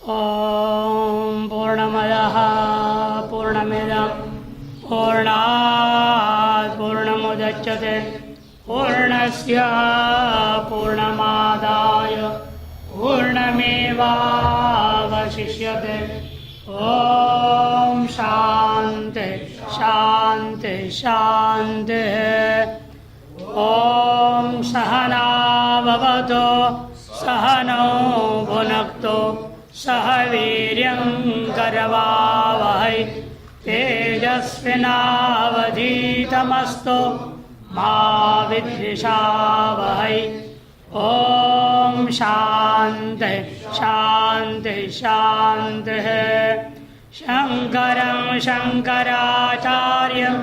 ॐ पूर्णमदः पूर्णमिदं पूर्णात् पूर्णमुदच्यते पूर्णस्य पूर्णमादाय पूर्णमेवावशिष्यते। ॐ शान्ति शान्ति शान्ति। ॐ सहना भवतु सहनौ भुनक्तु सह वीर्यं करवावहै तेजस्विनावधीतमस्तु मा विद्विषावहै। ॐ शान्ति शान्ति शान्तिः। शङ्करं शङ्कराचार्यं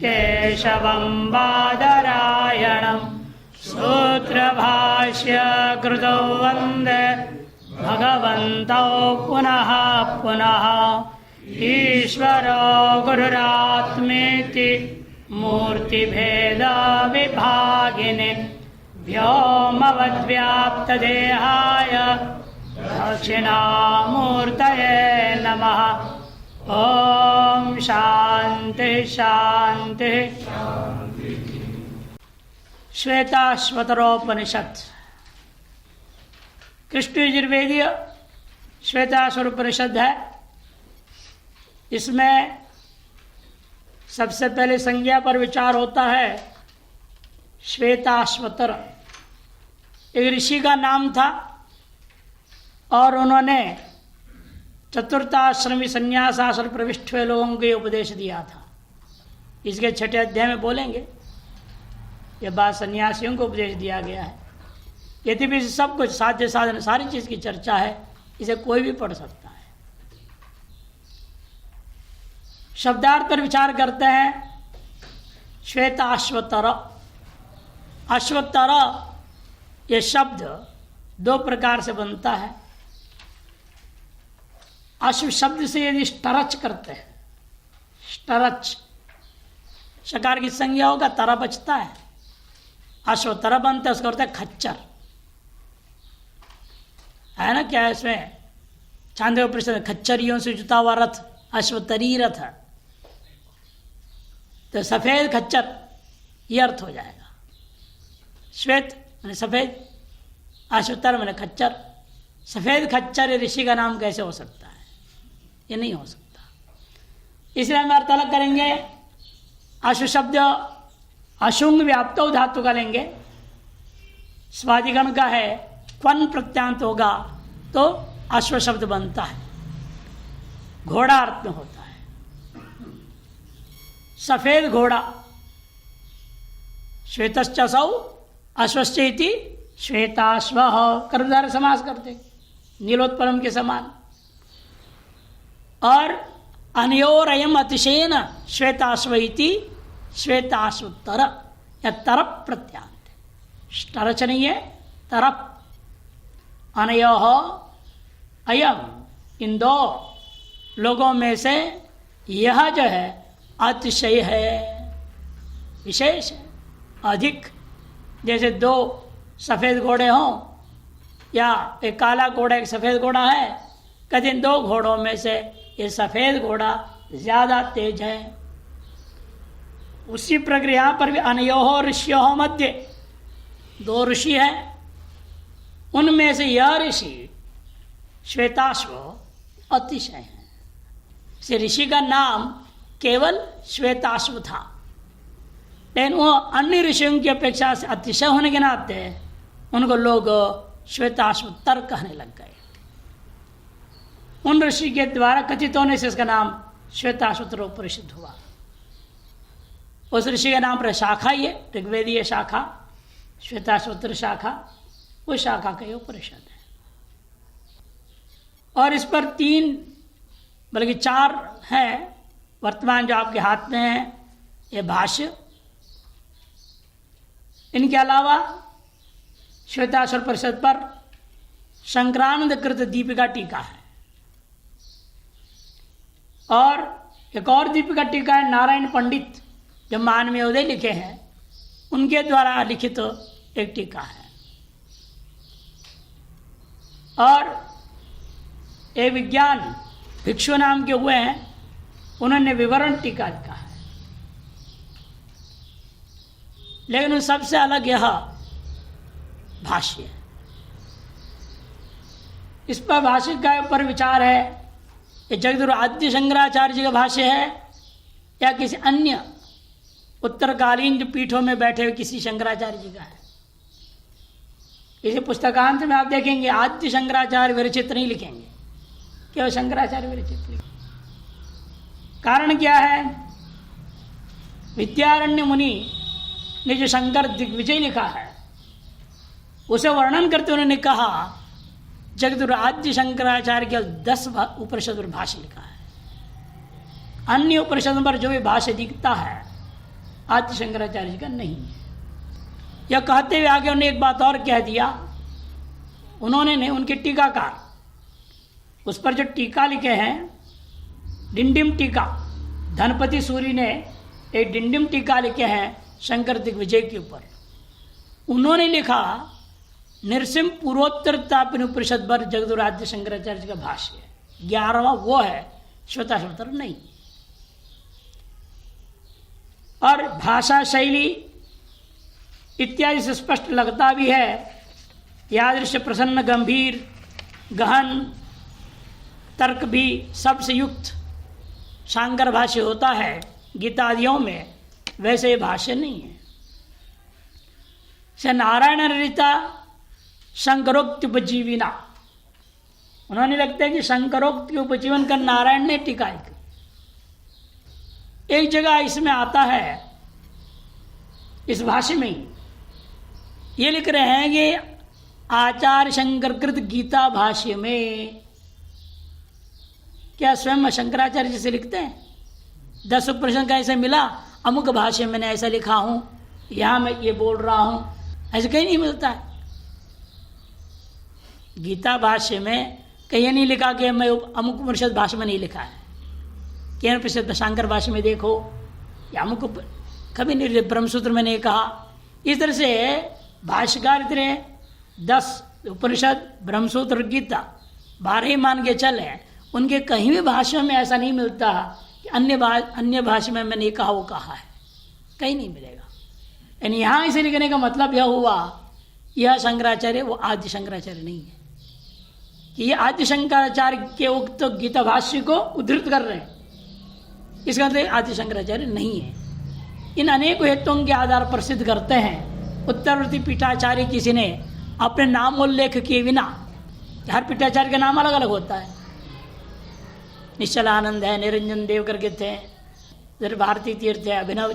केशवं बादरायणं सूत्रभाष्य कृतौ वन्दे भगवन्तौ पुनः पुनः। ईश्वरो गुरुरात्मेति मूर्तिभेदविभागिने व्योमवद्व्याप्तदेहाय दक्षिणामूर्तये नमः। ॐ शान्ति शान्ति। श्वेताश्वतरोपनिषद कृष्ण यजुर्वेदीय श्वेताश्वर उपनिषद है। इसमें सबसे पहले संज्ञा पर विचार होता है। श्वेताश्वतर एक ऋषि का नाम था और उन्होंने चतुर्थाश्रमी संन्यासाश्रम प्रविष्ट हुए लोगों को ये उपदेश दिया था। इसके छठे अध्याय में बोलेंगे। यह बात सन्यासियों को उपदेश दिया गया है। यदि भी सब कुछ साध्य साधन सारी चीज़ की चर्चा है, इसे कोई भी पढ़ सकता है। शब्दार्थ पर विचार करते हैं। श्वेताश्वतर अश्वतर यह शब्द दो प्रकार से बनता है। अश्व शब्द से यदि स्टरच करते हैं, स्टरच शकार की संज्ञा होगा, तरा बचता है, अश्वतर बनता है, उसका होता है खच्चर, है ना। क्या है इसमें छांदोग्य उपनिषद खच्चरियों से जुता हुआ रथ अश्वतरी रथ है। तो सफेद खच्चर ये अर्थ हो जाएगा। श्वेत मैंने सफेद, अश्वतर मैंने खच्चर। सफेद खच्चर ऋषि का नाम कैसे हो सकता है? ये नहीं हो सकता। इसलिए हम अर्थ अलग करेंगे। अश्व शब्द अशुंग व्याप्तो धातु का लेंगे। स्वादिगण का है, क्वन प्रत्यांत होगा तो अश्व शब्द बनता है, घोड़ा अर्थ में होता है। सफेद घोड़ा, श्वेतश्चसौ अश्वश्चेति श्वेताश्व कर्मधारय समास करते, नीलोत्पलम के समान। और अनयोरयम अतिशयन श्वेताश्व इति श्वेताश्वतर या तरप प्रत्यांत। तरच नहीं है, तरप। अनयो अयम, इन दो लोगों में से यह जो है अतिशय है, विशेष है, अधिक। जैसे दो सफ़ेद घोड़े हों या एक काला घोड़ा एक सफ़ेद घोड़ा है, कहते इन दो घोड़ों में से ये सफ़ेद घोड़ा ज़्यादा तेज है। उसी प्रक्रिया पर भी अनयोः ऋषियों मध्य दो ऋषि हैं, उनमें से यह ऋषि श्वेताश्व अतिशय है। इस ऋषि का नाम केवल श्वेताश्व था, लेकिन वो अन्य ऋषियों की अपेक्षा से अतिशय होने के नाते उनको लोग श्वेताश्वतर कहने लग गए। उन ऋषि के द्वारा कथित होने से इसका नाम श्वेताश्वतर उपनिषद हुआ। उस ऋषि के नाम पर शाखा ही है, ऋग्वेदीय शाखा, श्वेताश्वतर शाखा, वो शाखा का ये उपनिषद है। और इस पर 3 बल्कि 4 हैं वर्तमान जो आपके हाथ में है। ये भाष्य, इनके अलावा श्वेताश्वर परिषद पर शंकरानंद कृत दीपिका टीका है। और एक और दीपिका टीका है नारायण पंडित जो मानवीय उदय लिखे हैं, उनके द्वारा लिखित एक टीका है। और एक विज्ञान भिक्षु नाम के हुए हैं, उन्होंने विवरण टीका लिखा है, लेकिन उन सबसे अलग यह भाष्य है। इस पर भाष्य का ऊपर विचार है, ये जगद्गुरु आद्य शंकराचार्य जी का भाष्य है या किसी अन्य उत्तरकालीन जो पीठों में बैठे हुए किसी शंकराचार्य जी का है। इसे पुस्तकांत में आप देखेंगे आद्य शंकराचार्य विरचित नहीं लिखेंगे, केवल शंकराचार्य विरचित लिखेंगे। कारण क्या है? विद्यारण्य मुनि ने जो शंकर दिग्विजय लिखा है उसे वर्णन करते उन्होंने कहा जगद्गुरु आद्य शंकराचार्य के 10 उपनिषद पर भाष्य लिखा है। अन्य उपनिषदों पर जो भी भाष्य दिखता है आद्य शंकराचार्य जी का नहीं है। यह कहते हुए आगे उन्होंने एक बात और कह दिया, उन्होंने उनके टीकाकार उस पर जो टीका लिखे हैं, डिंडिम टीका, धनपति सूरी ने एक डिंडिम टीका लिखे हैं शंकर दिग्विजय के ऊपर। उन्होंने लिखा नृसिंह पूर्वोत्तर तापिनी उपनिषद पर जगद्गुरु आद्य शंकराचार्य जी का भाष्य है, 11वां वो है, श्वेताश्वतर नहीं। और भाषा शैली इत्यादि से स्पष्ट लगता भी है, यादृश्य प्रसन्न गंभीर गहन तर्क भी सबसे युक्त शांकर भाष्य होता है गीतादियों में, वैसे भाष्य नहीं है। से नारायण रीता शंकरोक्ति उपजीविना, उन्होंने लगता है कि शंकरोक्ति उपजीवन कर नारायण ने टीका की। एक जगह इसमें आता है इस भाष्य में ये लिख रहे हैं कि आचार्य शंकर कृत गीता भाष्य में, क्या स्वयं शंकराचार्य जी से लिखते हैं? 10 उपनिषद का ऐसे मिला, अमुक भाष्य मैंने ऐसा लिखा हूं, यहां मैं ये बोल रहा हूं, ऐसे कहीं नहीं मिलता है। गीता भाष्य में कहीं नहीं लिखा कि मैं अमुक उपनिषद भाष्य में नहीं लिखा है, केन उपनिषद शंकर भाष्य में देखो या अमुक, कभी नहीं, ब्रह्मसूत्र में नहीं कहा। इस तरह से भाष्यकार इतने 10 उपनिषद ब्रह्मसूत्र गीता 12 ही मान के चले, उनके कहीं भी भाष्यों में ऐसा नहीं मिलता कि अन्य भाषा में मैंने कहा वो कहा है, कहीं नहीं मिलेगा। यानी यहाँ इसे लिखने का मतलब यह हुआ यह शंकराचार्य वो आद्य शंकराचार्य नहीं है कि ये आद्य शंकराचार्य के उक्त तो गीता भाष्य को उद्धृत कर रहे हैं, इसका मतलब आद्य शंकराचार्य नहीं है। इन अनेक हेतुओं के आधार पर सिद्ध करते हैं उत्तरवर्ती पीठाचार्य किसी ने अपने नाम उल्लेख किए बिना, हर पीठाचार्य का नाम अलग अलग होता है, निश्चल आनंद है, निरंजन देव करके थे, इधर भारती तीर्थ है, अभिनव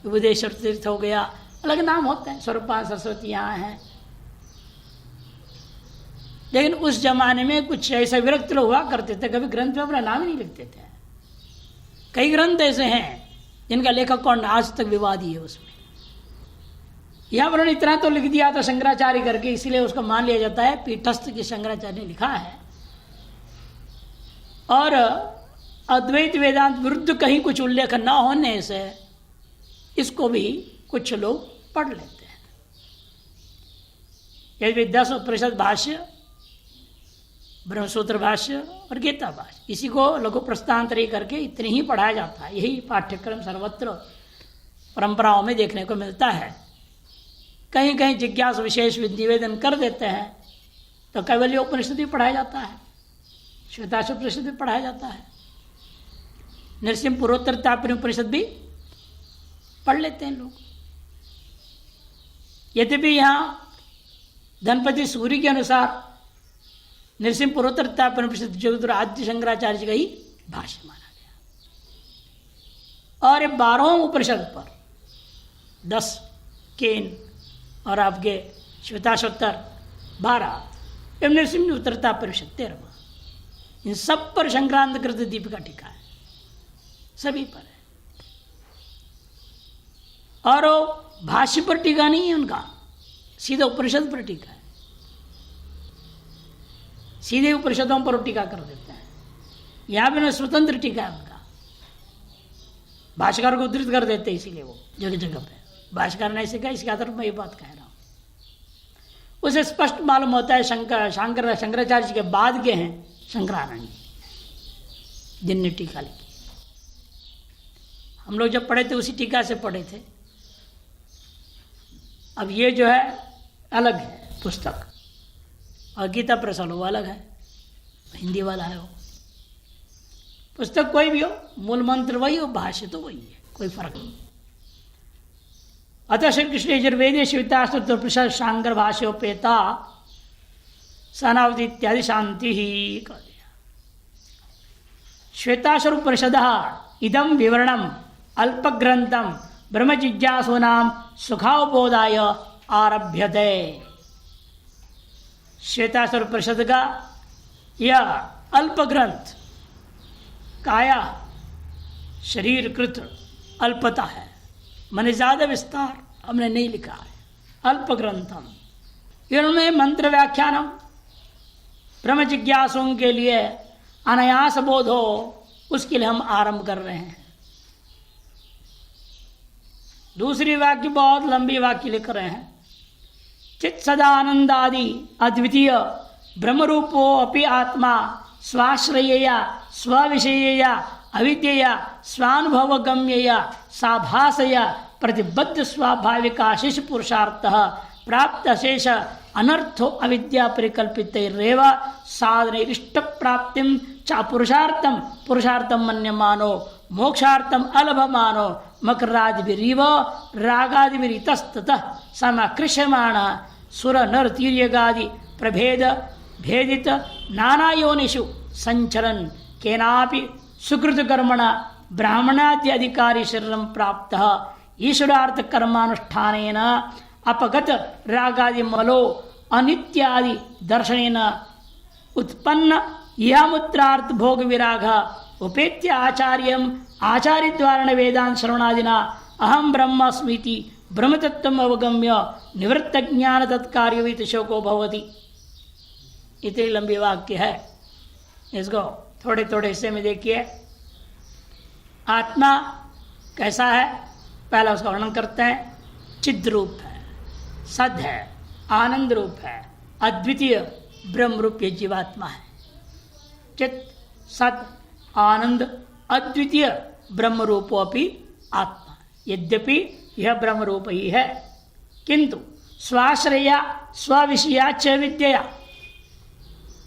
विभुदेश्वर तीर्थ हो गया, अलग नाम होते हैं, स्वरूपान सरस्वती यहाँ हैं। लेकिन उस जमाने में कुछ ऐसे विरक्त लोग हुआ करते थे, कभी ग्रंथ में अपना नाम ही नहीं लिखते थे। कई ग्रंथ ऐसे हैं जिनका लेखक कौन आज तक विवादी है, उसमें यहाँ पर इतना तो लिख दिया था शंकराचार्य करके, इसलिए उसको मान लिया जाता है पीठस्थ की शंकराचार्य ने लिखा है। और अद्वैत वेदांत विरुद्ध कहीं कुछ उल्लेख न होने से इसको भी कुछ लोग पढ़ लेते हैं। यदि 10 उपनिषद भाष्य, ब्रह्मसूत्र भाष्य और गीता भाष्य, इसी को लघु प्रस्थांतरी करके इतने ही पढ़ाया जाता है। यही पाठ्यक्रम सर्वत्र परंपराओं में देखने को मिलता है। कहीं कहीं जिज्ञास विशेष निवेदन कर देते हैं तो कैवल्य उपनिषद भी पढ़ाया जाता है, श्वेताश्व उपनिषद भी पढ़ाया जाता है, नरसिंह पूर्वोत्तर तापिनी उपनिषद भी पढ़ लेते हैं लोग। यद्यपि यहाँ धनपति सूरी के अनुसार नरसिंह पूर्वोत्तर तापिनी उपनिषद जगद्गुरु आद्य शंकराचार्य जी का ही भाष्य माना गया। और ये 12 उपनिषद पर 10 केन और आपके श्वेताश्वतर 12 एवं नरसिंह उत्तरता परिषद 13, इन सब पर संक्रांत कृत दीपिका टीका है, सभी पर है। और भाष्य पर टीका नहीं है उनका, सीधा उपनिषद पर टीका है, सीधे उपनिषदों पर टीका कर देते हैं। यहाँ भी स्वतंत्र टीका है उनका, भाष्यकार को उद्धृत कर देते हैं, इसीलिए वो जगह जगह पे भाष्यकार ने ऐसे कहा, इसके आधार पर मैं ये बात कह रहा हूँ। उसे स्पष्ट मालूम होता है शंकराचार्य जी के बाद के हैं शंकरानंद जी जिनने टीका लिखी। हम लोग जब पढ़े थे उसी टीका से पढ़े थे। अब ये जो है अलग है पुस्तक, और गीता प्रसाद वो अलग है, हिंदी वाला है वो। पुस्तक कोई भी हो, मूल मंत्र वही हो, भाष्य तो वही है, कोई फर्क नहीं। अतः श्री कृष्ण यजुर्वेदे श्वेताश्वतर प्रसाद शांकर भाष्योपेता सनावधि इत्यादि शांति ही कर दिया। श्वेताश्वर परिषद इदम विवरणम अल्पग्रंथम ब्रह्म जिज्ञासूनाम सुखावबोधाय आरभ्यते। श्वेताश्वर परिषद का यह अल्प ग्रंथ काया शरीर कृत अल्पता है, माने ज्यादा विस्तार हमने नहीं लिखा है। अल्प ग्रंथम, इनमें मंत्र व्याख्यानम ब्रह्म जिज्ञासुओं के लिए अनायास बोध हो, उसके लिए हम आरंभ कर रहे हैं। दूसरी वाक्य बहुत लंबी वाक्य लिख रहे हैं। चित सदानंदादि अद्वितीय ब्रह्मरूपो अपि आत्मा स्वाश्रयया स्वविषयया अविद्यया स्वानुभवगम्यया साभासया प्रतिबद्ध स्वाभाविक आशेष पुरुषार्थ प्राप्त अशेष अनर्थो अविद्या परिकल्पितैरेव साधने इष्ट प्राप्तिम च पुरुषार्थम पुरुषार्थम मन्यमानो मोक्षार्थम अलभमानो मकरादिभिरीव रागादिभिरीतस्ततः समाकृष्यमाण सुर नर तीर्यगादि प्रभेद भेदित नाना योनिषु संचरन केनापि सुकृत कर्मणा ब्राह्मणादि अधिकारी शरीरं प्राप्तः ईश्वरार्थ कर्मानुष्ठानेन अपगत रागादि मलो अनित्यादि दर्शनेन उत्पन्न यमुत्रार्थ भोग विराग उपेत्य आचार्यम आचार्य द्वारा वेदांत श्रवणादिना अहम ब्रह्मास्मीति ब्रह्मतत्वम अवगम्य निवृत्त ज्ञान तत्कार्यवित शोको भवति। इतनी लंबी वाक्य है, इसको थोड़े थोड़े हिस्से में देखिए। आत्मा कैसा है पहला उसका वर्णन करते हैं। चिद रूप है, सद है, आनंद रूप है, अद्वितीय ब्रह्म रूप ये जीवात्मा है। चित सद आनंद अद्वितीय ब्रह्म रूपो अपि आत्मा, यद्यपि यह ब्रह्म रूप ही है, किंतु स्वाश्रया स्वविषया च विद्या,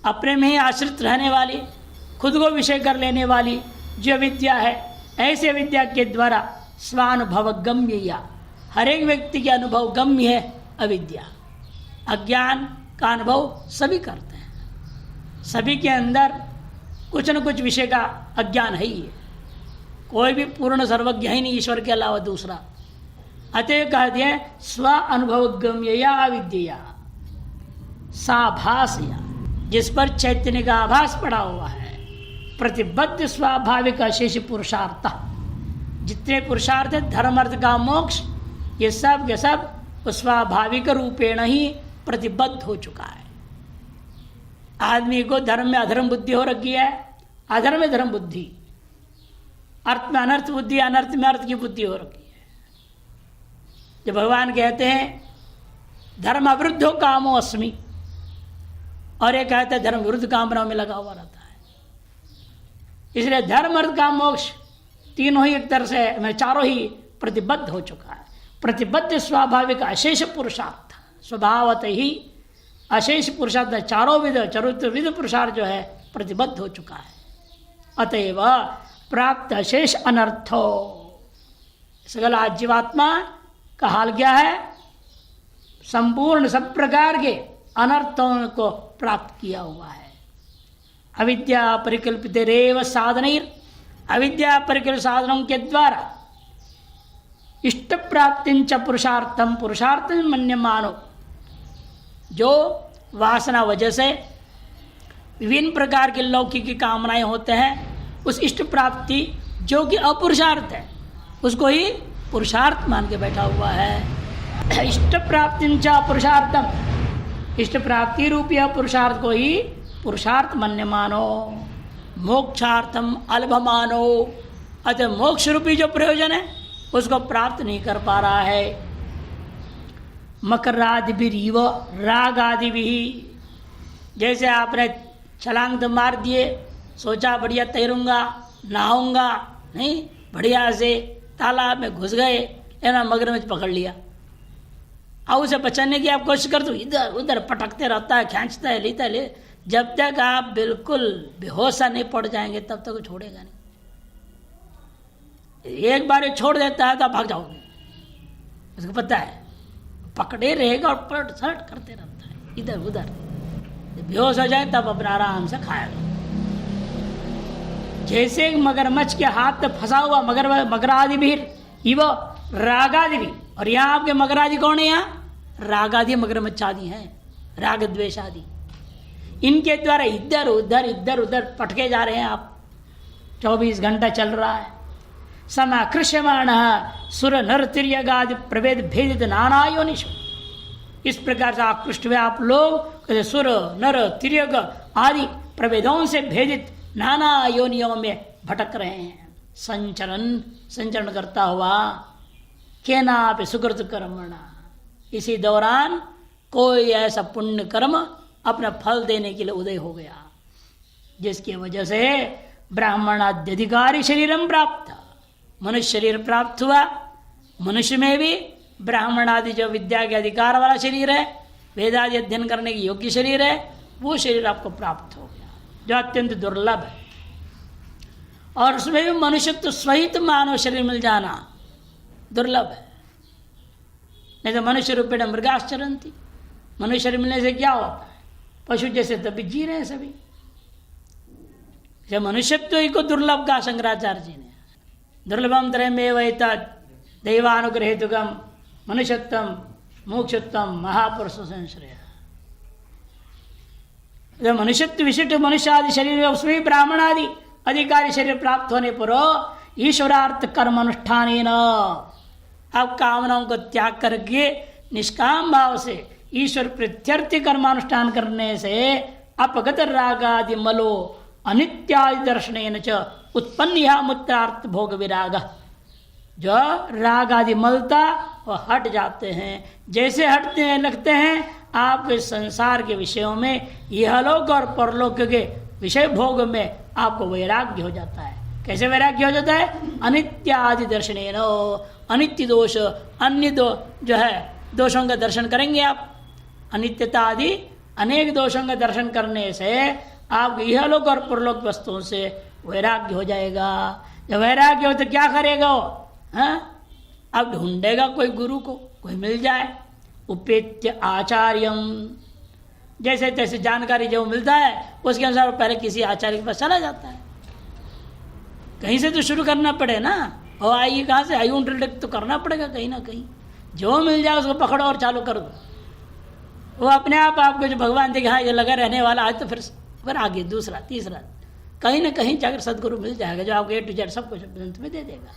अपने में ही आश्रित रहने वाली, खुद को विषय कर लेने वाली जो विद्या है, ऐसे विद्या के द्वारा स्वानुभव गम्य, या हर एक व्यक्ति के अनुभव गम्य है अविद्या। अज्ञान का अनुभव सभी करते हैं, सभी के अंदर कुछ न कुछ विषय का अज्ञान है ही है। कोई भी पूर्ण सर्वज्ञ ही नहीं ईश्वर के अलावा दूसरा। अतः कह दिया स्व अनुभव गम्य या अविद्या साभासया, जिस पर चैतन्य का आभास पड़ा हुआ है, प्रतिबद्ध स्वाभाविक अशेष पुरुषार्थ, जितने पुरुषार्थ है धर्म अर्थ का मोक्ष, ये सब के सब स्वाभाविक रूपेण ही प्रतिबद्ध हो चुका है। आदमी को धर्म में अधर्म बुद्धि हो रखी है, अधर्म में धर्म बुद्धि, अर्थ में अनर्थ बुद्धि, अनर्थ में अर्थ की बुद्धि हो रखी है। जब भगवान कहते हैं धर्म अविरुद्धो कामो अस्मि, और ये कहते हैं धर्म विरुद्ध कामनाओं में लगा हुआ रहता है। इसलिए धर्म अर्थ काम मोक्ष तीनों ही एक तरह से, चारों ही प्रतिबद्ध हो चुका है। प्रतिबद्ध स्वाभाविक अशेष पुरुषार्थ, स्वभावत ही अशेष पुरुषार्थ, चारों विध चरुविध पुरुषार्थ जो है प्रतिबद्ध हो चुका है। अतएव प्राप्त अशेष अनर्थो, सगला जीवात्मा का हाल क्या है? संपूर्ण सब प्रकार के अनर्थों को प्राप्त किया हुआ है। अविद्या परिकल्पित रेव साधनैर, अविद्या परिकल्पित साधनों के द्वारा इष्ट प्राप्तिंच पुरुषार्थम पुरुषार्थम मन्यमानो, जो वासना वजह से विभिन्न प्रकार के लौकिक कामनाएं होते हैं, उस इष्ट प्राप्ति जो कि अपुरुषार्थ है उसको ही पुरुषार्थ मान के बैठा हुआ है। इष्ट प्राप्तिंच पुरुषार्थम, इष्ट प्राप्ति रूपी पुरुषार्थ को ही पुरुषार्थ मन्यमानो, मोक्षार्थम अल्भमानो, अतः मोक्ष रूपी जो प्रयोजन है उसको प्राप्त नहीं कर पा रहा है। मकरादिभिरीव रागादिभिः, जैसे आपने छलांग तो मार दिए, सोचा बढ़िया तैरूंगा, नहाऊंगा, नहीं बढ़िया से तालाब में घुस गए, लेना मगरमच्छ पकड़ लिया। अब उसे बचाने की आप कोशिश कर, तो इधर उधर पटकते रहता है, खींचता है, लेता ले। जब तक आप बिल्कुल बेहोशा नहीं पड़ जाएंगे तब तक वो छोड़ेगा नहीं। एक बार ये छोड़ देता है तो आप भाग जाओगे, उसको पता है, पकड़े रहेगा और पलट सलट करते रहता है इधर उधर। बेहोश हो जाए तब अपना आराम से खाएगा। जैसे मगरमच्छ के हाथ में फंसा हुआ मगरादि भी इव रागादि भी, और यहाँ आपके मगरादि कौन है? यहाँ रागादि मगरमच्छ आदि हैं, राग द्वेष आदि। इनके द्वारा इधर उधर पटके जा रहे हैं आप। 24 घंटा चल रहा है। समाकृष्यमाण सुर नर तिर्यगादि प्रभेद भेदित नाना योनिषु। इस प्रकार से आकृष्ट हुए आप लोग सुर नर तिर्यग आदि प्रभेदों से भेदित नाना योनियों में भटक रहे हैं। संचरण करता हुआ केनापि सुकृत कर्मणा, इसी दौरान कोई ऐसा पुण्य कर्म अपना फल देने के लिए उदय हो गया, जिसकी वजह से ब्राह्मणाद्यधिकारी शरीरम प्राप्त, मनुष्य शरीर प्राप्त हुआ। मनुष्य में भी ब्राह्मण आदि जो विद्या के अधिकार वाला शरीर है, वेदादि अध्ययन करने की योग्य शरीर है, वो शरीर आपको प्राप्त हो गया, जो अत्यंत दुर्लभ है। और उसमें भी मनुष्यत्व सहित मानव शरीर मिल जाना दुर्लभ है। नहीं तो मनुष्य रूपेण मृगाश्चरन्ति, मनुष्य शरीर मिलने से क्या होता है? पशु जैसे तभी जी रहे हैं सभी। जब मनुष्यत्व ही को दुर्लभ का शंकराचार्य जी ने, दुर्लभम त्रयमेव एतत् दैवानुग्रहेतुकम मनुष्यत्वम मोक्षत्वम महापुरुष संश्रय। जब मनुष्यत्व विशिष्ट मनुष्य आदि शरीर, उसमें ब्राह्मण आदि अधिकारी शरीर प्राप्त होने पर ईश्वरार्थ कर्म अनुष्ठान, अब कामनाओं को त्याग करके निष्काम भाव से ईश्वर प्रत्यर्थी कर्मानुष्ठान करने से अपगत रागादि मलो अनित्यादि दर्शनेन च उत्पन्न यह मूत्रार्थ भोग विराग। जो राग आदि मलता वो हट जाते हैं। जैसे हटते हैं लगते हैं आपके संसार के विषयों में, यहलोक और परलोक के विषय भोग में आपको वैराग्य हो जाता है। कैसे वैराग्य हो जाता है? अनित्य आदि दर्शनेन, अनित्य दोष अन्य जो है दोषों का दर्शन करेंगे आप। अनित्यता आदि अनेक दोषों का दर्शन करने से आप इहलोक और परलोक वस्तुओं से वैराग्य हो जाएगा। जब वैराग्य हो तो क्या करेगा वो? अब ढूंढेगा कोई गुरु को, कोई मिल जाए। उपेत्य आचार्यम, जैसे तैसे जानकारी जो मिलता है उसके अनुसार पहले किसी आचार्य के पास चला जाता है। कहीं से तो शुरू करना पड़े ना, और आइए कहाँ से आयु इंट्रोडक्ट तो करना पड़ेगा कहीं ना कहीं। जो मिल जाए उसको पकड़ो और चालू कर दो। वो अपने आप आपको जो भगवान देखे हाँ ये लगा रहने वाला, आज तो फिर आगे दूसरा तीसरा कहीं ना कहीं जाकर सदगुरु मिल जाएगा जो आपको A to Z सब कुछ अंत में दे देगा।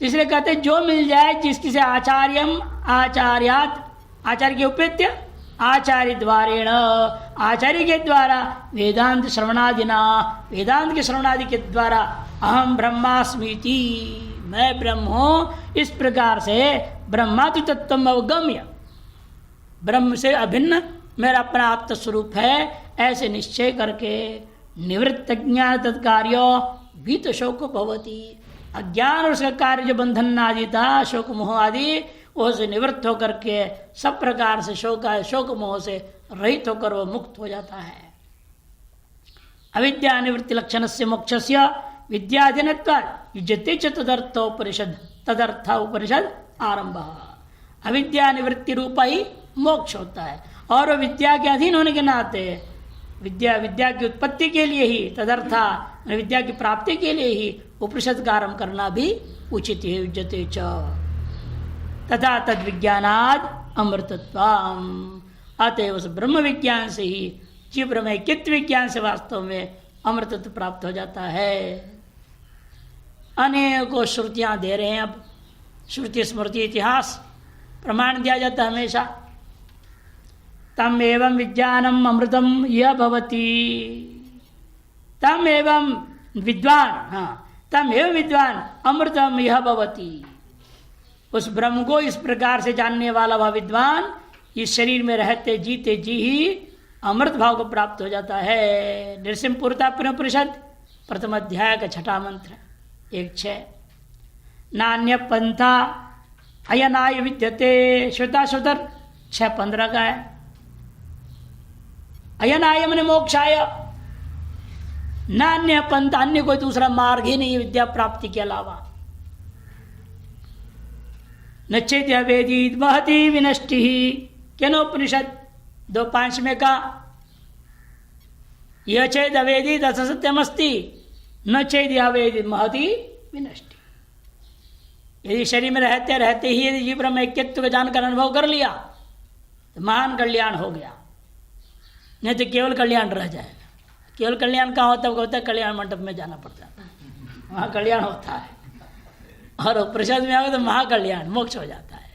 तीसरे कहते जो मिल जाए जिसकी से आचार्यम आचार्यात, आचार्य के उपेत्य आचार्य द्वारेण, आचार्य के द्वारा वेदांत श्रवणादिना, वेदांत के श्रवणादि के द्वारा अहम ब्रह्मास्मीति, मैं ब्रह्म हूं, इस प्रकार से ब्रह्मादि तत्व अवगम्य, ब्रह्म से अभिन्न मेरा अपना आत्म स्वरूप है, ऐसे निश्चय करके निवृत्त ज्ञान तत्कार्यो गीत शोक भवती, अज्ञान और उसका कार्य जो बंधन आदि था, शोक मोह आदि, उससे निवृत्त होकर के सब प्रकार से शोक मोह से रहित होकर वो मुक्त हो जाता है। अविद्या निवृत्ति लक्षण से मोक्ष से विद्याधीनत्वात् युज्यते च तदर्थ उपनिषद आरंभ। अविद्या निवृत्ति रूपा ही मोक्ष होता है, और विद्या के अधीन होने के नाते विद्या की उत्पत्ति के लिए ही, तदर्था विद्या की प्राप्ति के लिए ही उपनिषद का आरंभ करना भी उचित है। युज्यते च तथा तद विज्ञानाद अमृतत्वम, अतएव उस ब्रह्म विज्ञान से ही जीव ब्रह्म कित विज्ञान से वास्तव में अमृतत्व प्राप्त हो जाता है। अनेकों श्रुतियां दे रहे हैं। अब श्रुति स्मृति इतिहास प्रमाण दिया जाता है हमेशा। तम एवं विज्ञानम अमृतम यह भवती, तम एवं विद्वान, तम एवं विद्वान अमृतम यह भवती, उस ब्रह्म को इस प्रकार से जानने वाला वह विद्वान इस शरीर में रहते जीते जी ही अमृत भाव को प्राप्त हो जाता है। नृसिंहपुरता परिषद प्रथम अध्याय का 6वां मंत्र 1:6। नान्य पंथा अयनाय विद्यते, श्वेताश्वतर 6:15 का है। अयनाय मन मोक्षाय, नान्य पंथ, अन्य कोई दूसरा मार्ग ही नहीं विद्या प्राप्ति के अलावा। नचेत वेदीत महती विनष्टि, केनोपनिषद 2:5 में का यह चेद अवेदित असत्यमस्ति न चेद अवेदित महती विनष्टि। यदि शरीर में रहते रहते ही यदि जीव ब्रह्म ऐक्यत्व का जानकर अनुभव कर लिया तो महान कल्याण हो गया, नहीं तो केवल कल्याण रह जाएगा। केवल कल्याण कहाँ होता है? कल्याण मंडप में जाना पड़ता है, वहाँ कल्याण होता है। और प्रसाद में आओगे तो महाकल्याण मोक्ष हो जाता है।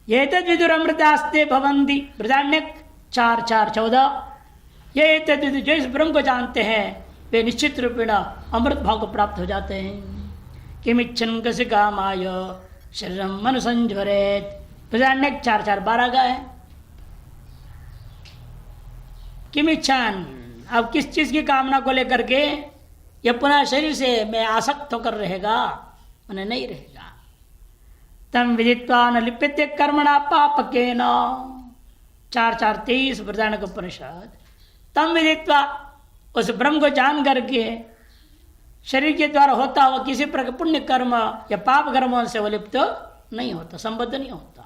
ये तद्विदुर अमृतास्ते भवन्ति, बृहदारण्यक 4:14। ये तद्विदु, जो इस ब्रह्म को जानते हैं वे निश्चित रूपेण अमृत भाव को प्राप्त हो जाते हैं। किमिच्छन् कस्य कामाय शरीरम मनुसंज्वरेत्, बृहदारण्यक 4:12 का है। किमिच्छन्, अब किस चीज की कामना को लेकर के यह पुनः शरीर से मैं आसक्त होकर रहेगा, मैंने नहीं रहेगा। तम विदित्वा न लिप्यते कर्मणा पापकेन, 4:23 बृहदारण्यक उपनिषद। तम विदित्वा, उस ब्रह्म को जान करके शरीर के द्वारा होता हुआ किसी प्रकार पुण्य कर्म या पाप कर्मों से वो लिप्त नहीं होता, संबद्ध नहीं होता।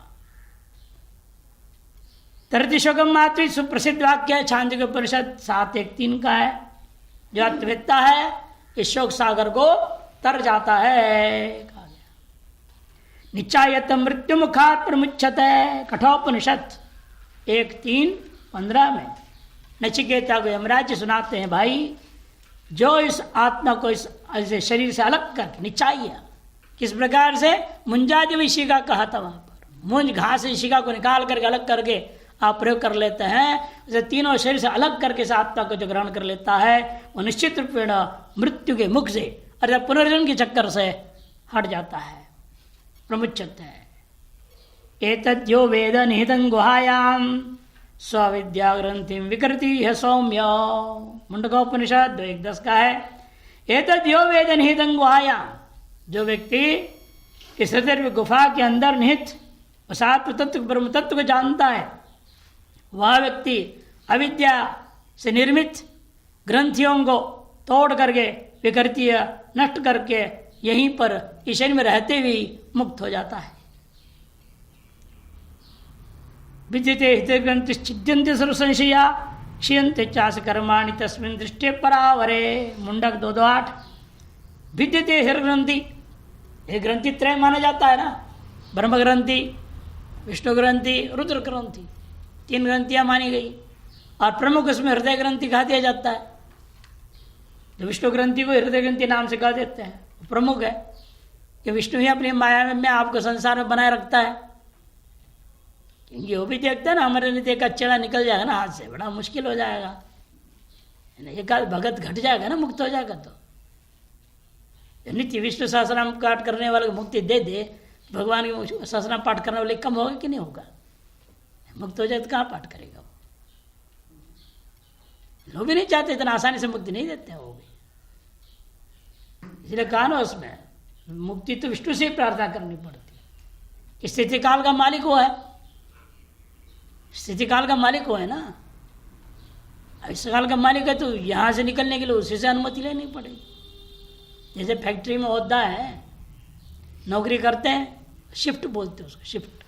तरतिशोकम मातृ सुप्रसिद्ध वाक्य है, छांदोग्य उपनिषद 7:1-3 का है। जो अत्वेत्ता है इस शोक सागर को तर जाता है। कहा गया निचायत मृत्यु मुखात प्रमुच्छत है, कठोपनिषद 1:3-15 में। नचिकेता को यमराज सुनाते हैं, भाई जो इस आत्मा को इस ऐसे शरीर से अलग कर निचाइए, किस प्रकार से मुंजादि विशिका कहा था वहां पर, मुंज घास शिका को निकाल करके अलग करके आप प्रयोग कर लेते हैं, उसे तीनों शरीर से अलग करके इस आत्मा को जो ग्रहण कर लेता है वो निश्चित रूपेण मृत्यु के मुख से अर्थात पुनर्जन्म के चक्कर से हट जाता है, प्रमुच्छत है। एतद्यो वेद निहितं गुहायां स्विद्या ग्रंथि विकृति है सौम्य, मुंडकोपनिषद 2:1-10 का है। एतद्यो वेद निहितं गुहायां, जो व्यक्ति इस हृदय गुफा के अंदर निहित उस आत्म तत्व ब्रह्म तत्व को जानता है, वह व्यक्ति अविद्या से निर्मित ग्रंथियों को तोड़ करके विकृति नष्ट करके यहीं पर ईश्वर में रहते हुए मुक्त हो जाता है। विद्यते हृदय ग्रंथि छिद्यन्ते सर्व संशया क्षीयन्ते चास कर्माणि तस्मिन् दृष्टे परावरे, मुंडक 2:2-8। विद्यते हृदय ग्रंथि, ये ग्रंथि त्रय माना जाता है ना, ब्रह्म ग्रंथि, विष्णु ग्रंथि, रुद्र ग्रंथि, 3 ग्रंथियां मानी गई। और प्रमुख उसमें हृदय ग्रंथि कहा दिया जाता है। जो विष्णु ग्रंथि को हृदय ग्रंथि नाम से कह देते हैं, प्रमुख है कि विष्णु ही अपनी माया में आपको संसार में बनाए रखता है। क्योंकि वो भी देखता है ना, हमारे लिए एक चेड़ा निकल जाएगा ना हाथ से, बड़ा मुश्किल हो जाएगा। एक भगत घट जाएगा ना, मुक्त हो जाएगा। तो नित्य विष्णु सहस्रनाम पाठ करने वाले को मुक्ति दे दे, भगवान के सहस्रनाम पाठ करने वाले कम होगा कि नहीं होगा? मुक्त हो जाए तो कहाँ पाठ करेगा वो? लोग भी नहीं चाहते, इतना आसानी से मुक्ति नहीं देते हैं वो भी। इसलिए कहा ना, उसमें मुक्ति तो विष्णु से ही प्रार्थना करनी पड़ती है। स्थिति काल का मालिक वो है, स्थिति काल का मालिक वो है ना। इस काल का मालिक है तो यहाँ से निकलने के लिए उसी से अनुमति लेनी पड़ेगी। जैसे फैक्ट्री में होता है, नौकरी करते हैं, शिफ्ट बोलते हैं उसको, शिफ्ट,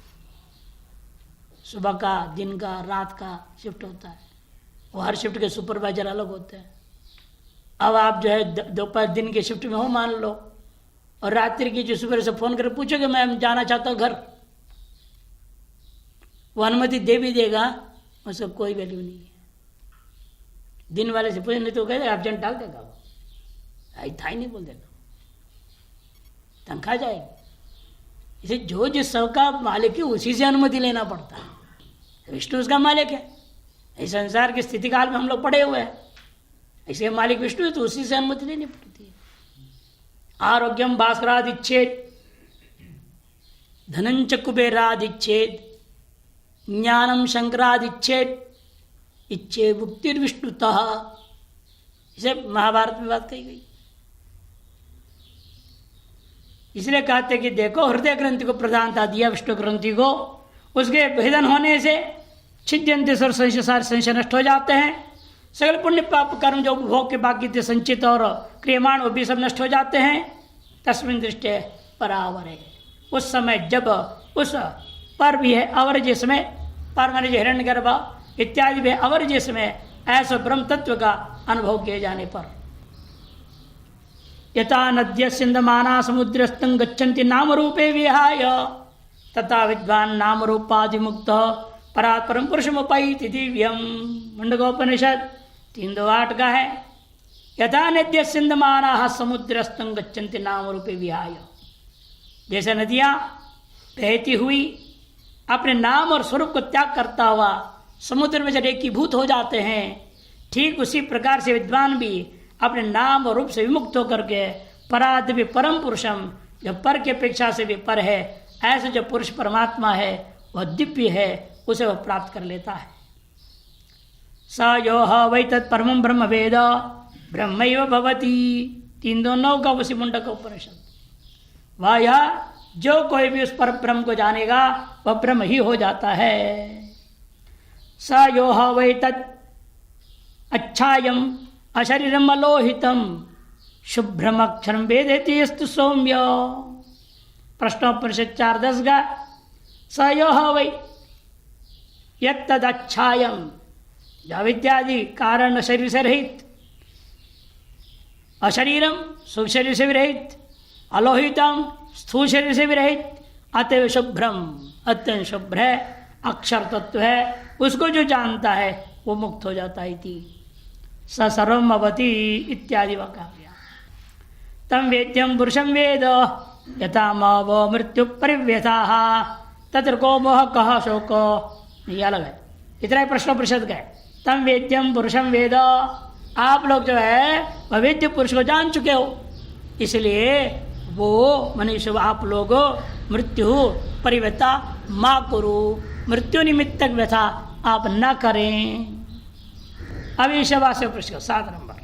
सुबह का, दिन का, रात का शिफ्ट होता है। वो हर शिफ्ट के सुपरवाइजर अलग होते हैं। अब आप जो है दोपहर दिन के शिफ्ट में हो मान लो, और रात्रि की जो सुबह से फोन करके पूछोगे मैं जाना चाहता हूँ घर, वो अनुमति दे भी देगा, उसका कोई वैल्यू नहीं है। दिन वाले से पूछ नहीं तो कहते अर्जेंट डाल देगा, वो था ही नहीं बोल देगा, तनख्वाह जाएगी। इसे जो जिस सब का मालिक है उसी से अनुमति लेना पड़ता है। विष्णु उसका मालिक है। इस संसार की स्थिति काल में हम लोग पड़े हुए हैं, इसके मालिक विष्णु है तो उसी से अनुमति लेनी पड़ती है। आरोग्यम भास्कराद इच्छेद, धनंच कुबेरादिच्छेद ज्ञानम शंकरादिच्छेद इच्छे मुक्तिर्विष्णुतः, इसे महाभारत में बात कही गई। इसलिए कहते कि देखो हृदय ग्रंथि को प्रधानता दिया विष्णु ग्रंथि को, उसके भेदन होने से छिद्यंते सर्व संशय, सारे संशय नष्ट हो जाते हैं। सगल पुण्य पाप कर्म जो उपभोग के बाकी थे संचित और क्रियमाण वो भी सब नष्ट हो जाते हैं। तस्मिन् दृष्टि परावर है, उस समय जब उस पर भी है अवर जिसमें पर मैंने हिरण्यगर्भ इत्यादि भी अवर जिसमें ऐसा ब्रह्म तत्व का अनुभव किए जाने पर, यथा नद्य सिंधमाना समुद्रस्थं गच्छन्ति नाम रूपे विहाय तथा विद्वान नाम रूपादि मुक्त परात् परम पुरुषमुपैति दिव्यम। मुंडकोपनिषद 3:8 का है। यथा नद्य सिंधमाना समुद्रस्थं गच्छन्ति नाम रूपे विहाय, जैसे नदियां बहती हुई अपने नाम और स्वरूप को त्याग करता हुआ समुद्र में जब एकीभूत हो जाते हैं, ठीक उसी प्रकार से विद्वान भी अपने नाम और रूप से विमुक्त होकर के परादिव्य परम पुरुषम, जो पर की अपेक्षा से भी पर है, ऐसे जो पुरुष परमात्मा है वह दिव्य है, उसे वह प्राप्त कर लेता है। स यो ह वै तत्परमं ब्रह्म वेद ब्रह्मैव भवति, 3:9 का उसी मुंडक उपनिषद। वह यह जो कोई भी उस पर ब्रह्म को जानेगा वह ब्रह्म ही हो जाता है। स यो ह वै तत् अच्छायम अशरीरम अलोहितम शुभ्रम अक्षरम वेदेति यस्तु सौम्य। प्रश्नोपनिषद 4:10 का स यो ह वै यत्तदच्छायम, अविद्यादि कारण शरीर से रहित, अशरीरम सूक्ष्म शरीर से भी रहित, अलोहितम स्थूल शरीर से भी रहित, अतएव शुभ्रम अत्यंत शुभ्र है, अक्षर तत्व है, उसको जो जानता है वो मुक्त हो जाता है। स सर्वम अवति इत्यादि वह कहा गया। तम वेद्यम पुरुषम वेद यथा मो मृत्यु परिव्यथा तत्र को मोह कह शोक, ये अलग है। इतना ही प्रश्न परिषद का है। तम वेद्यम पुरुषम वेद, आप लोग जो है वह वेद्य पुरुष को जान चुके हो, इसलिए वो मनुष्य आप लोग मृत्यु परिव्यथा माँ करो, मृत्यु निमित्तक व्यथा आप न करें। अविशवास्य प्रश्न 7 नंबर।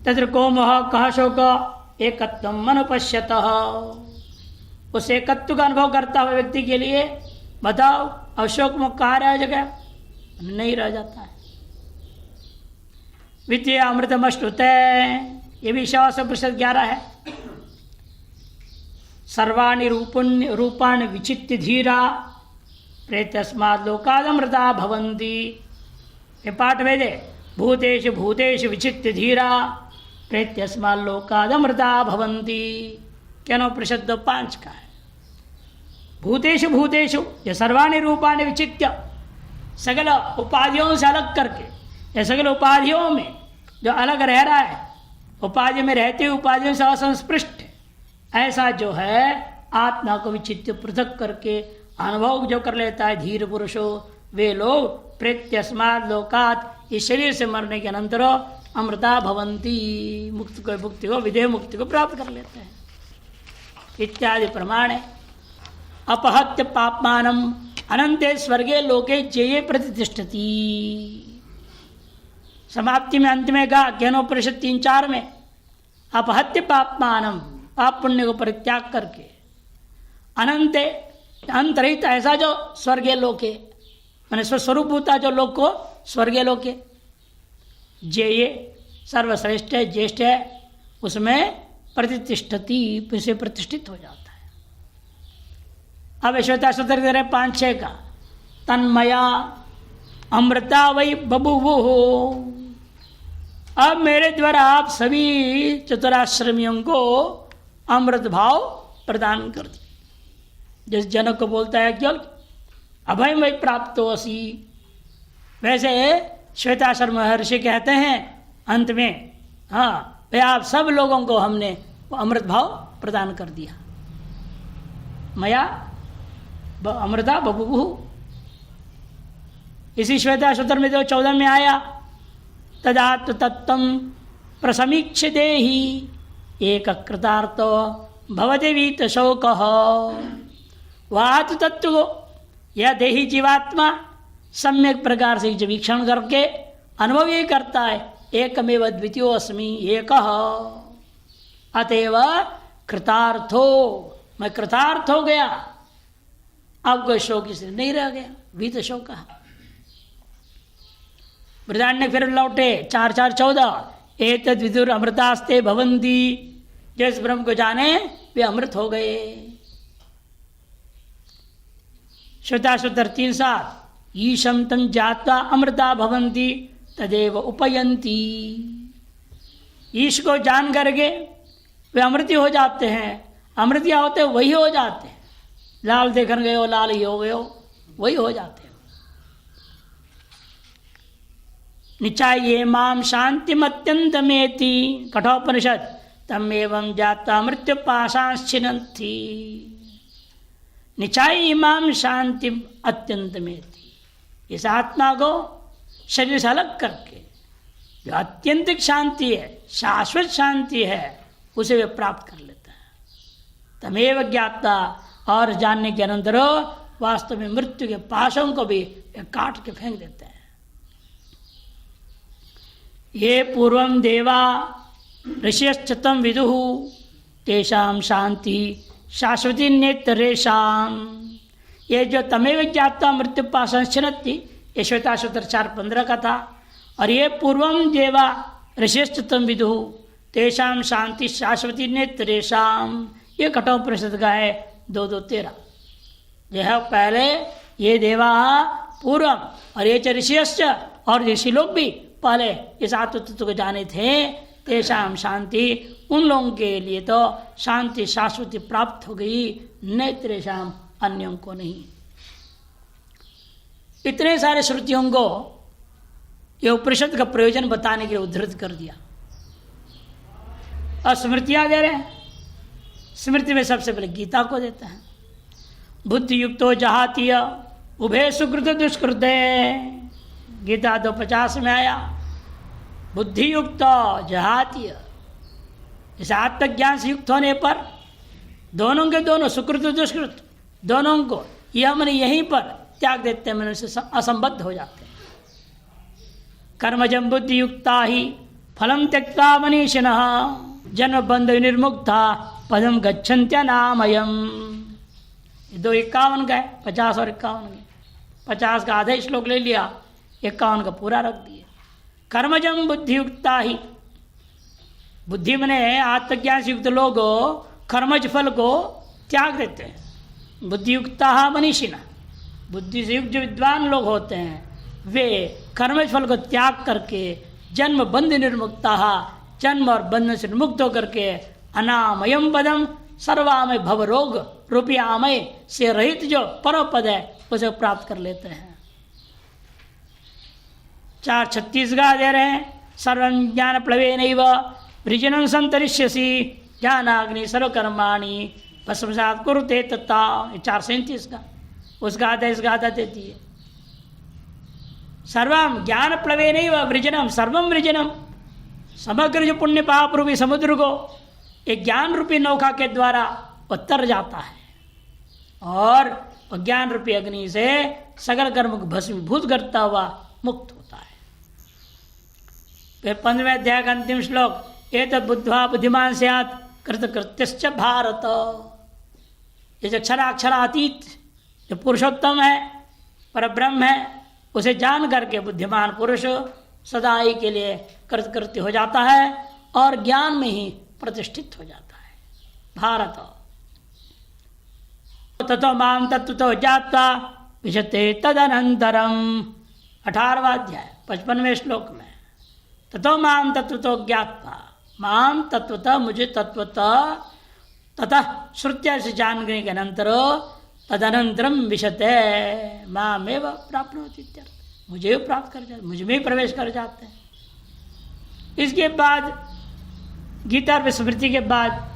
तत्र को मोह कह शोक एकत्व मनुपश्यत, उस एकत्व का अनुभव करता हुआ व्यक्ति के लिए बताओ अशोक मुख कहाँ रह जगह नहीं रह जाता है। विद्य अमृतमश्नुत, ये भी विश्वास प्रतिशत 11 है। सर्वाणि रूपाणि विचित्य धीरा प्रेतस्मात् लोकादमृता भवन्ति, ये पाठ वेदे भूतेषु भूतेषु विचित्य धीरा प्रेतस्मात् लोकादमृता भवन्ति, क्या प्रतिशत 5 का है। भूतेषु भूतेषु, ये सर्वाणि रूपाणि विचित्य, सगल उपाधियों से अलग करके, ये सगल उपाधियों में जो अलग रह रहा है, उपाधि में रहते हुए उपाधियों से असंस्पृष्ट, ऐसा जो है आत्मा को विचित्य पृथक करके अनुभव जो कर लेता है धीर पुरुषो, वे लोग प्रेत्यस्मात् लोकात्, इस शरीर से मरने के अनंतर अमृता भवंती, मुक्ति को विदेह मुक्ति को प्राप्त कर लेते हैं इत्यादि प्रमाण है। अपहत्य पापमानम अनंते स्वर्गे लोके जेये प्रतिष्ठति, समाप्ति में अंत में कहा ज्ञानोपनिषद 3:4 में अपहत्य पापमानम, पाप पुण्य को परित्याग करके अनंते अंतरहित ऐसा जो स्वर्गीय लोके, मैंने स्वस्वरूप होता जो लोक को स्वर्गीय लोके, जेये सर्वश्रेष्ठ है, ज्येष्ठ है, उसमें प्रतिष्ठति, से प्रतिष्ठित हो जाता है। अब श्वेता सूत्र दे रहे 5-6 का। तन्मया अमृता वै बभुवो, अब मेरे द्वारा आप सभी चतुराश्रमियों को अमृत भाव प्रदान कर दिया। जिस जनक को बोलता है केवल अभय वै प्राप्त असी, वैसे श्वेताश्रम महर्षि कहते हैं अंत में, हाँ भाई आप सब लोगों को हमने वो अमृत भाव प्रदान कर दिया। मया अमृता बभुवु, इसी श्वेताश्वतर में जो 14 में आया, तदात्म तत्वं प्रसमीक्ष देहि एक कृतार्थ भवति वीत शोकः, वह आत्म तत्व को यह देही जीवात्मा सम्यक प्रकार से वीक्षण करके अनुभव ही करता है। एकमेव द्वितीयो अस्मि एकः, अतएव कृतार्थो, मैं कृतार्थ हो गया, अब कोई शोक इसलिए नहीं रह गया। वीत शोक बृहदारण्यक फिर लौटे 4:14 एतद् विदुर अमृतास्ते भवन्ति, जिस ब्रह्म को जाने वे अमृत हो गए। श्वेताश्वतर 3:7 ईशं तं ज्ञात्वा अमृता भवन्ति तदेव उपयन्ति। ईश को जान करके वे अमृति हो जाते हैं। अमृतिया होते वही हो जाते हैं। लाल देखन गए हो लाल ही हो गए हो, वही हो जाते हैं। निचाये माम शांतिमत्यंतमेति कठोपनिषद तम एवं जाता मृत्यु पाशांश्चिनन्ति। निचाये माम शांति अत्यंतमेति, इस आत्मा को शरीर से अलग करके जो अत्यंतिक शांति है, शाश्वत शांति है, उसे वे प्राप्त कर लेता है। तमेव ज्ञाता, और जानने के अनंतर वास्तव में मृत्यु के पाशों को भी काट के फेंक देते हैं। ये पूर्वम देवा ऋषिश्चतम विदुः तेषां शांति शाश्वती नेत्रेषाम। ये जो तमेव ज्ञाता मृत्यु पाशंश्चिनन्ति, ये श्वेताश्वतर 4:15 का था। और ये पूर्वम देवा ऋषिश्चतम विदुः तेषां शांति शाश्वती नेत्रेषाम, ये कठोपनिषद का है 2:13। यह पहले ये देवा पूर्वम, और ये ऋषिश्च, और ऋषि लोग भी पहले इस आत्म तत्व को जाने थे। तेषाम शांति, उन लोगों के लिए तो शांति शाश्वती प्राप्त हो गई, नेत्रेषाम, अन्यों को नहीं। इतने सारे श्रुतियों को ये उपनिषद का प्रयोजन बताने के लिए उद्धृत कर दिया। और स्मृतियां दे रहे हैं। स्मृति में सबसे पहले गीता को देता है। बुद्धि युक्तो जहातीय उभय सुकृत दुष्कृत, गीता 2:50 में आया। बुद्धि युक्त जहातीय, इस आत्मज्ञान से युक्त होने पर दोनों के दोनों सुकृत दुष्कृत दोनों को ये हमने यहीं पर त्याग देते हैं, मनुष्य से असंबद्ध हो जाते हैं। कर्मजम बुद्धि युक्ता ही फलम त्यक्ता मनीषिणः जन्म बंध निर्मुक्ता पदम गच्छन्त्यनामयम्। 2:51 का है, 50 और 51 के। 50 का आधा श्लोक ले लिया, 51 का पूरा रख दिया। कर्मजम बुद्धि युक्ता ही, बुद्धि मने आत्मज्ञान से युक्त लोग कर्मज फल को त्याग देते हैं। बुद्धि युक्ता मनीषिणः, बुद्धि से युक्त जो विद्वान लोग होते हैं वे कर्मज फल को त्याग करके जन्म बंध निर्मुक्ता, जन्म और बंधन से मुक्त होकर के अनामयम पदम, सर्वामय भव रोग रूपी आमय से रहित जो परम पद है उसे प्राप्त कर लेते हैं। 4:36 का दे रहे हैं। सर्वं ज्ञान प्लवेनैव वृजनं संतरिष्यसि ज्ञानाग्नि सर्वकर्माणि भस्मसात् कुरुते तथा। 4:37 का उसका आदेश गाथा देती है। सर्वं ज्ञान प्लवेनैव वृजनम, सर्वम वृजनम, समग्र जो पुण्य पाप रूपी समुद्र को एक ज्ञान रूपी नौका के द्वारा उतर जाता है और ज्ञान रूपी अग्नि से सगल कर्म को भस्मीभूत करता हुआ मुक्त होता है। फिर 15वें अध्याय का अंतिम श्लोक, एतद् बुद्ध्वा बुद्धिमान स्यात् कृतकृत्यश्च भारत। ये जो क्षराक्षरातीत जो पुरुषोत्तम है, परब्रह्म है, उसे जान करके बुद्धिमान पुरुष सदा ही के लिए कृतकृत्य हो जाता है और ज्ञान में ही प्रतिष्ठित हो जाता है। भारत ततो माम तत्वतो ज्ञात्वा विशते तदनंतरम। 18वां अध्याय 55वें श्लोक में, ततो माम तत्वतो ज्ञात्वा, माम तत्वतः, मुझे तत्वतः, ततः श्रुत्या से जानने के अनंतर तदनंतरम विशते मामेव प्राप्नोति, मुझे प्राप्त कर जाते, मुझ में प्रवेश कर जाते हैं। इसके बाद गीता और स्मृति के बाद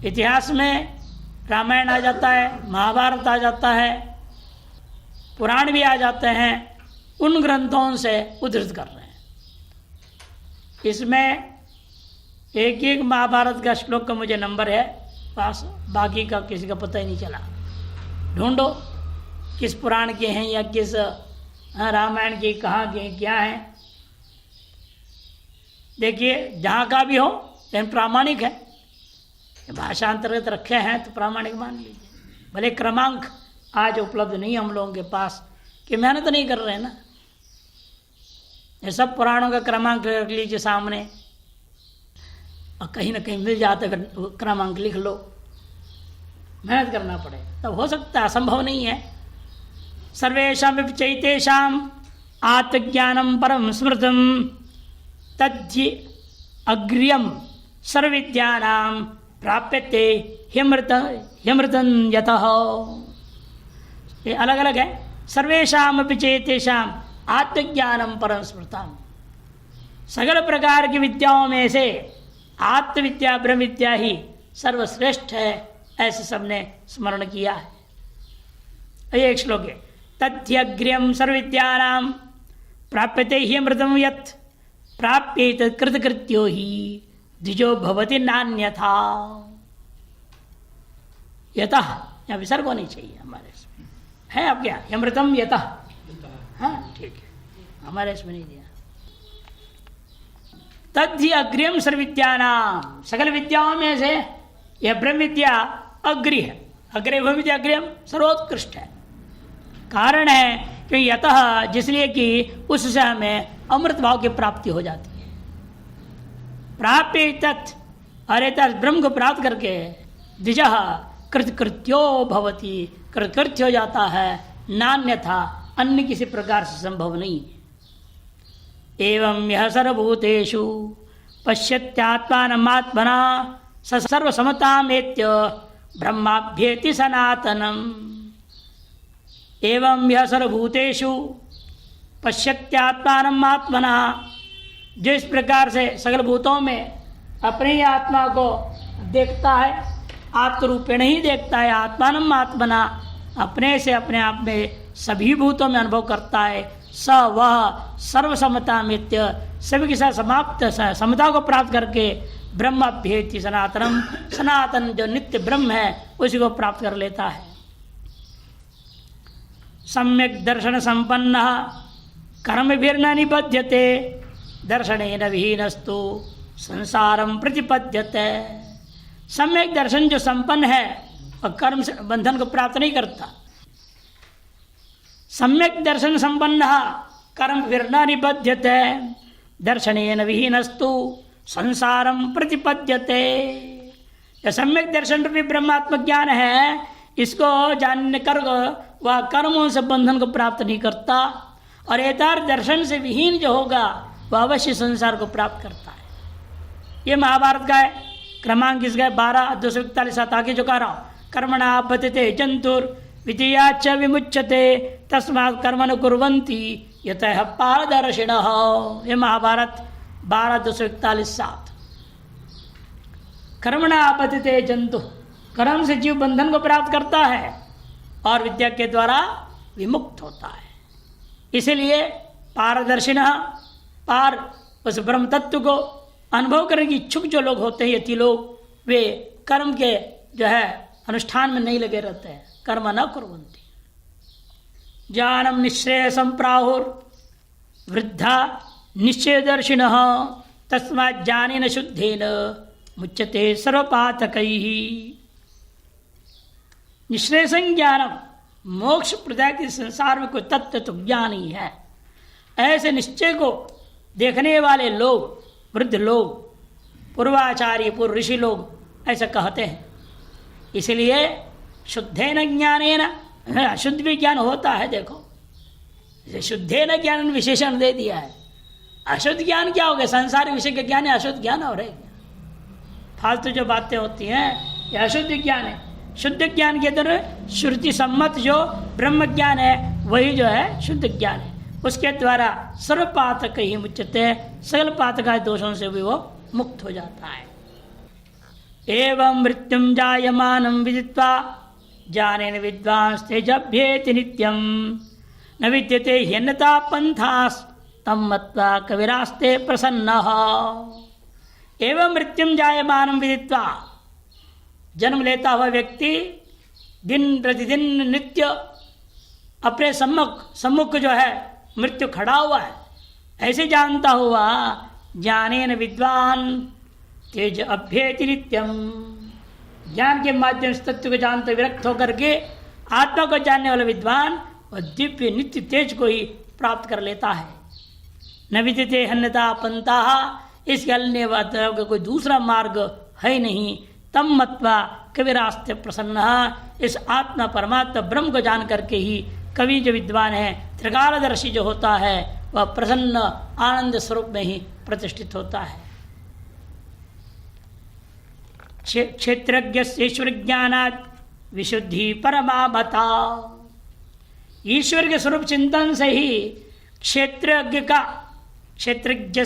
इतिहास में रामायण आ जाता है, महाभारत आ जाता है, पुराण भी आ जाते हैं। उन ग्रंथों से उद्धृत कर रहे हैं। इसमें एक महाभारत का श्लोक का मुझे नंबर है पास, बाकी का किसी का पता ही नहीं चला। ढूंढो किस पुराण के हैं या किस रामायण के कहाँ के क्या हैं। देखिए जहाँ का भी हो लेकिन प्रामाणिक है, भाषा अंतर्गत रखे हैं तो प्रामाणिक मान लीजिए। भले क्रमांक आज उपलब्ध नहीं हम लोगों के पास कि मेहनत नहीं कर रहे हैं ना, ये सब पुराणों का क्रमांक रख लीजिए सामने और कहीं ना कहीं मिल जाता है, फिर क्रमांक लिख लो। मेहनत करना पड़े तब हो सकता है, असंभव नहीं है। सर्वेषां चैतेषां आत्मज्ञानं परम स्मृतम् तद्धि अग्र्यं सर्वविद्यानां प्राप्यते ह्यमृतं यतः। ये अलग अलग है। सर्वेषामपि चेतेषां आत्मज्ञानं परम स्मृतम्, सगल प्रकार की विद्याओं में से आत्मविद्या ब्रह्म विद्या ही सर्वश्रेष्ठ है, ऐसे सबने स्मरण किया है। एक श्लोक है, तथ्यग्र्यं सर्वविद्यानां प्राप्यते ह्यमृतं यत् प्राप्येत कृतकृत्यो ही द्विजो भवति नान्यथा। यतः या विसर्ग होनी चाहिए हमारे इसमें है। अब क्या ह्यमृतं यतः, हाँ ठीक है, हमारे इसमें नहीं दिया। तद्धि अग्र्यम सर्वविद्यानाम, सकल विद्याओं में से यह ब्रह्म विद्या अग्रि है। अग्रे ब्रह्म विद्या अग्र्यम सर्वोत्कृष्ट है। कारण है कि यतः, जिसलिए कि उससे हमें अमृत भाव की प्राप्ति हो जाती है। प्राप्य तत्, अरे तत् ब्रह्म को प्राप्त करके द्विजः कृतकृत्यो भवति, कृतकृत्य हो जाता है, नान्यथा अन्य किसी प्रकार से संभव नहीं। एवं यह सर्वभूतेषु पश्यत्यात्मानमात्मना स सर्वसमतामेत्य ब्रह्माभ्येति सनातनम्। एवं यह सर्वभूतेषु पश्यत्यात्मानमात्मना, जो इस प्रकार से सकल भूतों में अपनी आत्मा को देखता है, आत्मरूपेण ही देखता है, आत्मानम आत्मना, अपने से अपने आप में सभी भूतों में अनुभव करता है, स वह सर्वसमता मित्य, सभी के साथ समाप्त समता को प्राप्त करके ब्रह्माभ्येति सनातनम, सनातन जो नित्य ब्रह्म है उसी को प्राप्त कर लेता है। सम्यक दर्शन संपन्न कर्मभिर्न निबध्यते दर्शनेन विहीनस्तु संसारम प्रतिपद्यते। सम्यक दर्शन जो संपन्न है और कर्म से बंधन को प्राप्त नहीं करता। सम्यक दर्शन संपन्न कर्मभिर्न निबध्यते दर्शनेन विहीनस्तु संसारम प्रतिपद्यते। यह सम्यक दर्शन रूपी ब्रह्मात्म ज्ञान है, इसको जानने कर वह कर्मों से बंधन को प्राप्त नहीं करता, और यथार्थ दर्शन से विहीन जो होगा वह अवश्य संसार को प्राप्त करता है। ये महाभारत का है, क्रमांक इसका है 12:241 आगे जो कह रहा हूँ। कर्मणा बधते जंतुर विद्याच विमुच्यते तस्मात् कर्म न कुर्वन्ति यतः पारदर्शिनः। ये महाभारत 12:241 कर्मणा बधते जंतु, कर्म से जीव बंधन को प्राप्त करता है और विद्या के द्वारा विमुक्त होता है। इसलिए पारदर्शिनः, पार उस ब्रह्म तत्व को अनुभव करने की इच्छुक जो लोग होते हैं, यति लोग, वे कर्म के जो है अनुष्ठान में नहीं लगे रहते हैं। कर्म न कुर्वन्ति। ज्ञानम निश्रेयसं प्राहुर वृद्धा निश्चयदर्शिनः तस्मात् ज्ञानेन शुद्धेन मुच्यते सर्वपातकैः। निश्रेयसं ज्ञानम, मोक्ष प्रदायक संसार में कोई तत्व तो ज्ञान ही है। ऐसे निश्चय को देखने वाले लोग, वृद्ध लोग, पूर्वाचार्य पूर्व ऋषि लोग ऐसा कहते हैं। इसलिए शुद्धेन ज्ञानेन, अशुद्ध भी ज्ञान होता है। देखो शुद्धेन ज्ञान विशेषण दे दिया है। अशुद्ध ज्ञान क्या हो गया? संसार विषय के ज्ञान है अशुद्ध ज्ञान हो रहे। फालतू जो बातें होती हैं यह अशुद्ध ज्ञान है। शुद्ध ज्ञान के अंदर श्रुति सम्मत जो ब्रह्म ज्ञान है वही जो है शुद्ध ज्ञान है। उसके द्वारा सर्वपातक ही मुच्यते, सकल पातक दोषों से भी वो मुक्त हो जाता है। एवं मृत्युम जायमानं विदित्वा ज्ञानेन विद्वांस्ते जभ्येति नित्यं न विद्यते ह्यन्यथा पंथास्तम मत्वा कविरास्ते प्रसन्नः। एवं मृत्युम जायमानं विदित्वा, जन्म लेता हुआ व्यक्ति दिन प्रतिदिन नित्य अपने सम्मुख जो है मृत्यु खड़ा हुआ है, ऐसे जानता हुआ ज्ञानेन विद्वान तेज अभ्येति नित्यम, ज्ञान के माध्यम से तत्व को जानते विरक्त होकर के आत्मा को जानने वाला विद्वान और दिव्य नित्य तेज को ही प्राप्त कर लेता है। न विदिते हन्यता पंथा, इसके अन्य का कोई दूसरा मार्ग है नहीं। तम मत्वा कविरास्ते प्रसन्न, इस आत्मा परमात्मा ब्रह्म को जान करके ही कवि जो विद्वान है, त्रिकालदर्शी जो होता है, वह प्रसन्न आनंद स्वरूप में ही प्रतिष्ठित होता है। क्षेत्रज्ञ ईश्वर ज्ञानात् विशुद्धि परमामता, ईश्वर के स्वरूप चिंतन से ही क्षेत्रज्ञ का, क्षेत्रज्ञ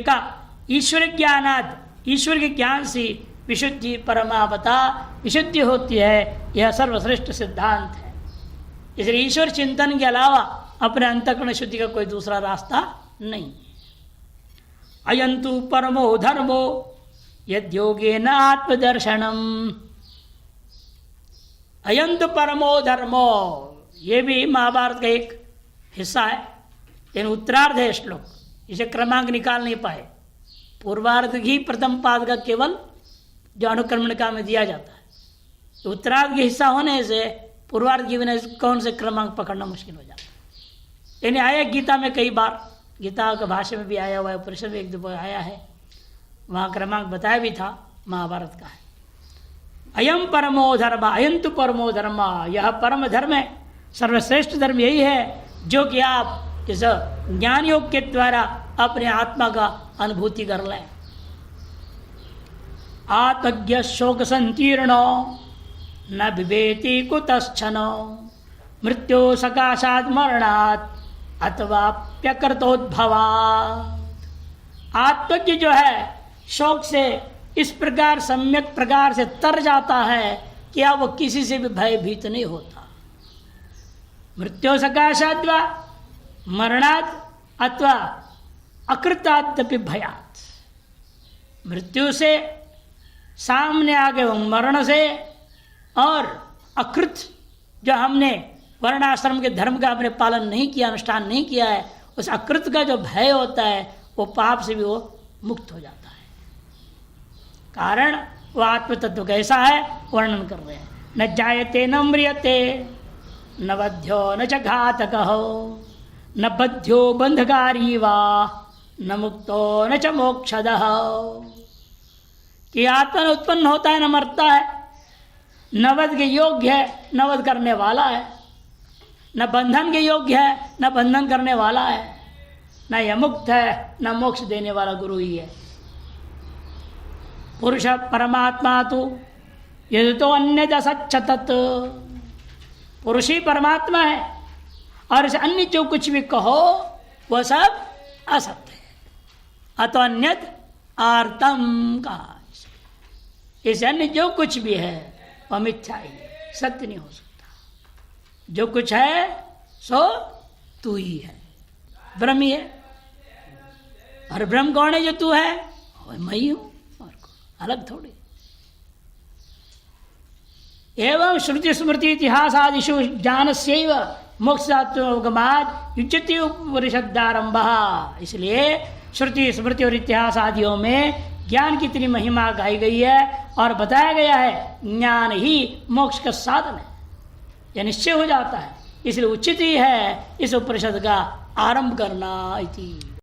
का ईश्वर ज्ञानात्, ईश्वर के ज्ञान से विशुद्धि परमावता, विशुद्धि होती है। यह सर्वश्रेष्ठ सिद्धांत है। इसलिए ईश्वर चिंतन के अलावा अपने अंतःकरण शुद्धि का कोई दूसरा रास्ता नहीं। अयंतु परमो धर्मो यद्योगेन आत्मदर्शनम, अयंतु परमो धर्मो, ये भी महाभारत का एक हिस्सा है, लेकिन उत्तरार्ध है श्लोक, इसे क्रमांक निकाल नहीं पाए। पूर्वार्ध ही प्रथम पाद का केवल जो अनुक्रमणिका में दिया जाता है, तो उत्तरार्ध के हिस्सा होने से पूर्वार्ध की बिना कौन से क्रमांक पकड़ना मुश्किल हो जाता है। यानी आया गीता में कई बार, गीता का भाषा में भी आया हुआ है, उपनिषद में एक दो आया है, वहाँ क्रमांक बताया भी था, महाभारत का है। अयम परमो धर्म, अयंतु परमो धर्म, यह परम धर्म है, सर्वश्रेष्ठ धर्म यही है जो कि आप इस ज्ञान योग के द्वारा अपने आत्मा का अनुभूति कर लें। आत्मज्ञ शोक संकीर्णो न बिभेति कुतश्चनो, मृत्यु सकाशात् मरणात् अथवाप्यकृतोद्भवात्। आत्मज्ञ जो है शोक से इस प्रकार सम्यक प्रकार से तर जाता है कि अब वो किसी से भी भयभीत नहीं होता। मृत्यु सकाशात् वा मरणात् अथवा अकृतादपि भयात्, मृत्यु से सामने आ गए मरण से, और अकृत जो हमने वर्णाश्रम के धर्म का अपने पालन नहीं किया, अनुष्ठान नहीं किया है, उस अकृत का जो भय होता है वो पाप से भी वो मुक्त हो जाता है। कारण वो आत्म तत्व कैसा है वर्णन कर रहे हैं। न जायते न म्रियते न वध्यो न च घातकः न बध्यो बंधकारी वा न मुक्तो न च मोक्षदः, कि आत्मा न उत्पन्न होता है न मरता है, न वध के योग्य है न वध करने वाला है, न बंधन के योग्य है न बंधन करने वाला है, न यह मुक्त है न मोक्ष देने वाला गुरु ही है। पुरुष परमात्मा तो यदि तो अन्य असत्यत, पुरुष ही परमात्मा है और इसे अन्य जो कुछ भी कहो वह सब असत्य है। अतो अन्यत आर्तम कहा, इसे अन्य जो कुछ भी है वह मिथ्या ही है, सत्य नहीं हो सकता। जो कुछ है सो तू ही है, ब्रह्म ही है। और ब्रह्म कौन है जो तू है? मैं ही हूं, और अलग थोड़ी। एवं श्रुति स्मृति इतिहास आदिषु ज्ञानस्यैव मोक्षात्मगमात् युज्यते उपनिषदारंभ। इसलिए श्रुति स्मृति और इतिहास आदियों में ज्ञान की इतनी महिमा गाई गई है और बताया गया है ज्ञान ही मोक्ष का साधन है, यह निश्चय हो जाता है। इसलिए उचित ही है इस उपनिषद का आरंभ करना इति।